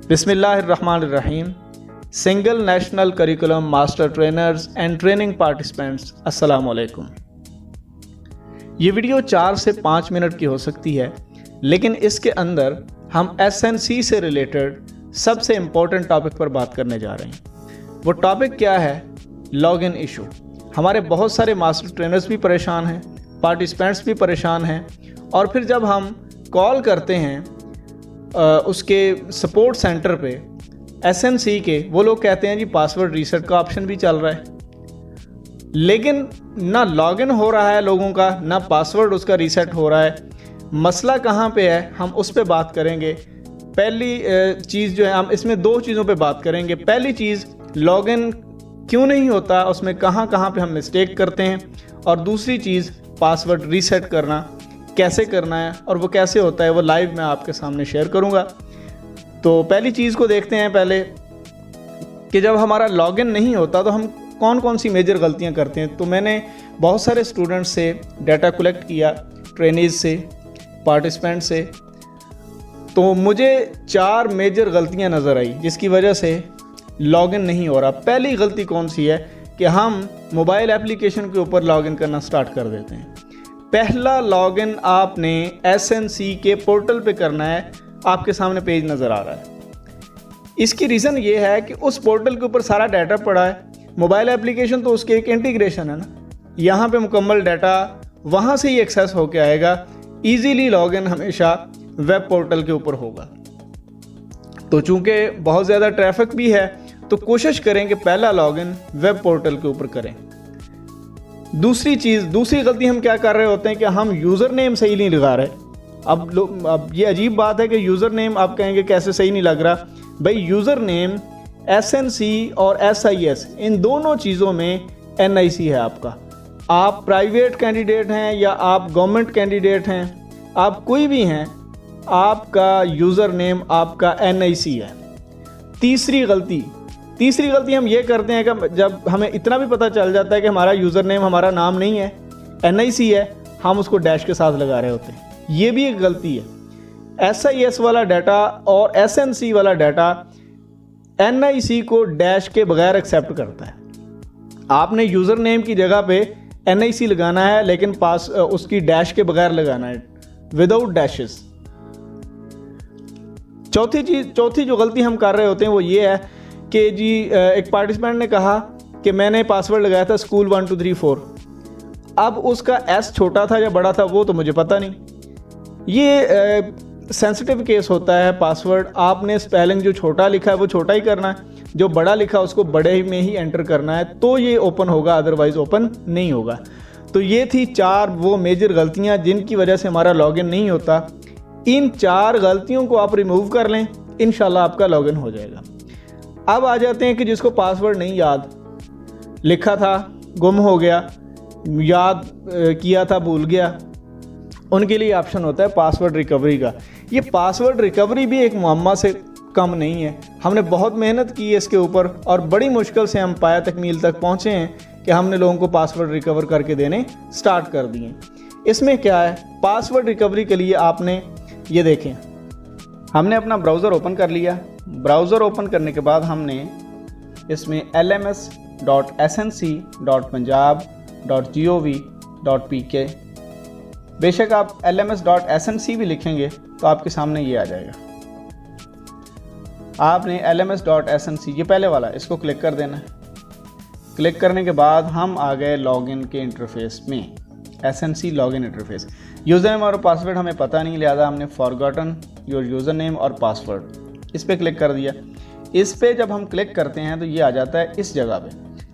बिस्मिल्लाहिर्रहमानिर्रहीम। Single national curriculum master trainers and training participants, अस्सलाम वालेकुम। ये वीडियो 4 से 5 मिनट की हो सकती है, लेकिन इसके अंदर हम SNC से रिलेटेड सबसे इम्पोर्टेंट टॉपिक पर बात करने जा रहे हैं। वो टॉपिक क्या है? Login issue. हमारे बहुत सारे मास्टर ट्रेनर्स भी परेशान हैं, पार्टिसिपेंट्स भी परेशान हैं, और फिर जब हम कॉल करते हैं उसके सपोर्ट सेंटर पे SNC के, वो लोग कहते हैं जी पासवर्ड रीसेट का ऑप्शन भी चल रहा है, लेकिन ना लॉगिन हो रहा है लोगों का, ना पासवर्ड उसका रीसेट हो रहा है। मसला कहाँ पे है, हम उस पे बात करेंगे। पहली चीज़ जो है, हम इसमें 2 चीज़ों पे बात करेंगे। पहली चीज़, लॉगिन क्यों नहीं होता, उसमें कहाँ कहाँ पे हम मिस्टेक करते हैं, और दूसरी चीज़, पासवर्ड रीसेट करना कैसे करना है और वो कैसे होता है, वो लाइव मैं आपके सामने शेयर करूँगा। तो पहली चीज़ को देखते हैं पहले कि जब हमारा लॉगिन नहीं होता तो हम कौन कौन सी मेजर गलतियां करते हैं। तो मैंने बहुत सारे स्टूडेंट्स से डाटा कलेक्ट किया, ट्रेनीज से, पार्टिसिपेंट से, तो मुझे 4 मेजर गलतियां नज़र आई जिसकी वजह से लॉगिन नहीं हो रहा। पहली गलती कौन सी है कि हम मोबाइल एप्लीकेशन के ऊपर लॉगिन करना स्टार्ट कर देते हैं। पहला लॉगिन आपने SNC के पोर्टल पे करना है। आपके सामने पेज नज़र आ रहा है। इसकी रीज़न ये है कि उस पोर्टल के ऊपर सारा डाटा पड़ा है। मोबाइल एप्लीकेशन तो उसके एक इंटीग्रेशन है ना, यहाँ पे मुकम्मल डाटा वहाँ से ही एक्सेस होके आएगा। इजीली लॉगिन हमेशा वेब पोर्टल के ऊपर होगा। तो चूँकि बहुत ज़्यादा ट्रैफिक भी है, तो कोशिश करें कि पहला लॉगिन वेब पोर्टल के ऊपर करें। दूसरी गलती हम क्या कर रहे होते हैं कि हम यूज़र नेम सही नहीं लगा रहे। अब ये अजीब बात है कि यूज़र नेम आप कहेंगे कैसे सही नहीं लग रहा। भाई, यूज़र नेम SNC और SIS, इन दोनों चीज़ों में NIC है आपका। आप प्राइवेट कैंडिडेट हैं या आप गवर्नमेंट कैंडिडेट हैं, आप कोई भी हैं, आपका यूज़र नेम आपका NIC है। तीसरी गलती हम ये करते हैं कि जब हमें इतना भी पता चल जाता है कि हमारा यूज़र नेम हमारा नाम नहीं है, NIC है, हम उसको डैश के साथ लगा रहे होते हैं। ये भी एक गलती है। SIS वाला डाटा और SNC वाला डाटा NIC को डैश के बगैर एक्सेप्ट करता है। आपने यूज़र नेम की जगह पे NIC लगाना है, लेकिन उसकी डैश के बगैर लगाना है, विदाउट डैशेस। चौथी जो गलती हम कर रहे होते हैं वो ये है कि जी एक पार्टिसिपेंट ने कहा कि मैंने पासवर्ड लगाया था स्कूल 1 2 3 4। अब उसका S छोटा था या बड़ा था वो तो मुझे पता नहीं। ये सेंसिटिव केस होता है। पासवर्ड आपने स्पेलिंग जो छोटा लिखा है वो छोटा ही करना है, जो बड़ा लिखा है उसको बड़े में ही एंटर करना है, तो ये ओपन होगा, अदरवाइज ओपन नहीं होगा। तो ये थी 4 वो मेजर गलतियां जिनकी वजह से हमारा लॉगिन नहीं होता। इन 4 गलतियों को आप रिमूव कर लें, इंशाल्लाह आपका लॉगिन हो जाएगा। अब आ जाते हैं कि जिसको पासवर्ड नहीं याद, लिखा था गुम हो गया, याद किया था भूल गया, उनके लिए ऑप्शन होता है पासवर्ड रिकवरी का। ये पासवर्ड रिकवरी भी एक मुअम्मा से कम नहीं है। हमने बहुत मेहनत की है इसके ऊपर, और बड़ी मुश्किल से हम पाया तकमील तक पहुँचे हैं कि हमने लोगों को पासवर्ड रिकवर करके देने स्टार्ट कर दिए। इसमें क्या है, पासवर्ड रिकवरी के लिए आपने ये देखें, हमने अपना ब्राउज़र ओपन कर लिया। ब्राउज़र ओपन करने के बाद हमने इसमें lms.snc.punjab.gov.pk, बेशक आप lms.snc भी लिखेंगे तो आपके सामने ये आ जाएगा। आपने lms.snc, ये पहले वाला, इसको क्लिक कर देना है। क्लिक करने के बाद हम आ गए लॉगिन के इंटरफेस में, SNC login interface. User name और पासवर्ड हमें पता नहीं, लिहाजा हमने फॉरगॉटन योर यूज़र नेम और पासवर्ड, इस पर क्लिक कर दिया। इस पे जब हम क्लिक करते हैं तो ये आ जाता है इस जगह पे।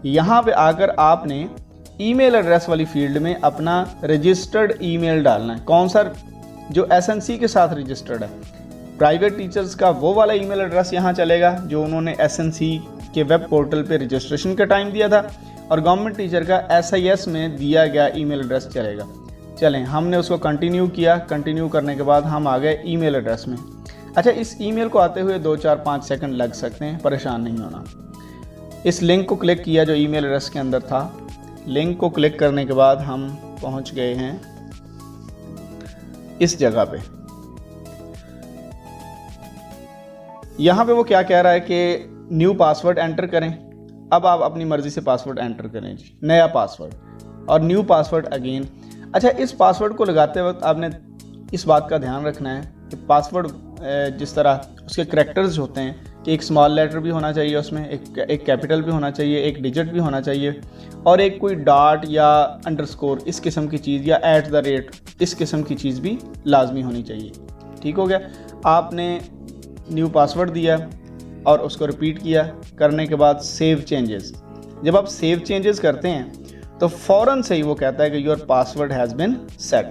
यहाँ पे आकर आपने ईमेल एड्रेस वाली फील्ड में अपना रजिस्टर्ड ईमेल डालना है। कौन सा? जो SNC के साथ रजिस्टर्ड है। प्राइवेट टीचर्स का वो वाला ईमेल एड्रेस यहाँ चलेगा जो उन्होंने SNC के वेब पोर्टल पे रजिस्ट्रेशन का टाइम दिया था, और गवर्नमेंट टीचर का SIS में दिया गया ईमेल एड्रेस चलेगा। चलें, हमने उसको कंटिन्यू किया। कंटिन्यू करने के बाद हम आ गए ईमेल एड्रेस में। अच्छा, इस ईमेल को आते हुए 2 4 5 सेकंड लग सकते हैं, परेशान नहीं होना। इस लिंक को क्लिक किया जो ईमेल एड्रेस के अंदर था। लिंक को क्लिक करने के बाद हम पहुंच गए हैं इस जगह पे। यहाँ पे वो क्या कह रहा है कि न्यू पासवर्ड एंटर करें। अब आप अपनी मर्ज़ी से पासवर्ड एंटर करें जी, नया पासवर्ड और न्यू पासवर्ड अगेन। अच्छा, इस पासवर्ड को लगाते वक्त आपने इस बात का ध्यान रखना है कि पासवर्ड जिस तरह उसके करैक्टर्स होते हैं कि एक स्मॉल लेटर भी होना चाहिए उसमें, एक कैपिटल भी होना चाहिए, एक डिजिट भी होना चाहिए और एक कोई डॉट या अंडरस्कोर इस किस्म की चीज़ या @ इस किस्म की चीज़ भी लाजमी होनी चाहिए। ठीक हो गया। आपने न्यू पासवर्ड दिया और उसको रिपीट किया, करने के बाद सेव चेंजेस। जब आप सेव चेंजेस करते हैं तो फ़ौरन से ही वो कहता है कि your password has been set,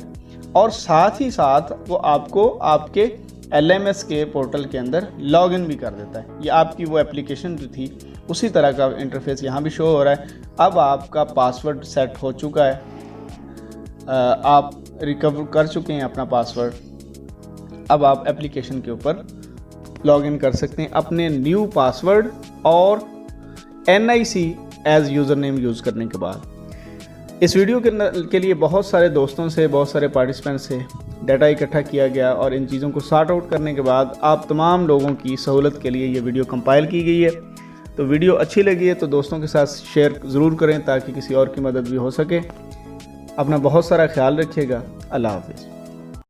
और साथ ही साथ वो आपको आपके LMS के पोर्टल के अंदर लॉगिन भी कर देता है। ये आपकी वो एप्लीकेशन जो थी उसी तरह का इंटरफेस यहाँ भी शो हो रहा है। अब आपका पासवर्ड सेट हो चुका है, आप रिकवर कर चुके हैं अपना पासवर्ड। अब आप एप्लीकेशन के ऊपर लॉगिन कर सकते हैं अपने न्यू पासवर्ड और NIC as user name use करने के बाद। इस वीडियो के लिए बहुत सारे दोस्तों से, बहुत सारे पार्टिसिपेंट से डाटा इकट्ठा किया गया और इन चीज़ों को सॉर्ट आउट करने के बाद आप तमाम लोगों की सहूलत के लिए ये वीडियो कंपाइल की गई है। तो वीडियो अच्छी लगी है तो दोस्तों के साथ शेयर ज़रूर करें ताकि किसी और की मदद भी हो सके। अपना बहुत सारा ख्याल रखिएगा। अल्लाह हाफ़िज़।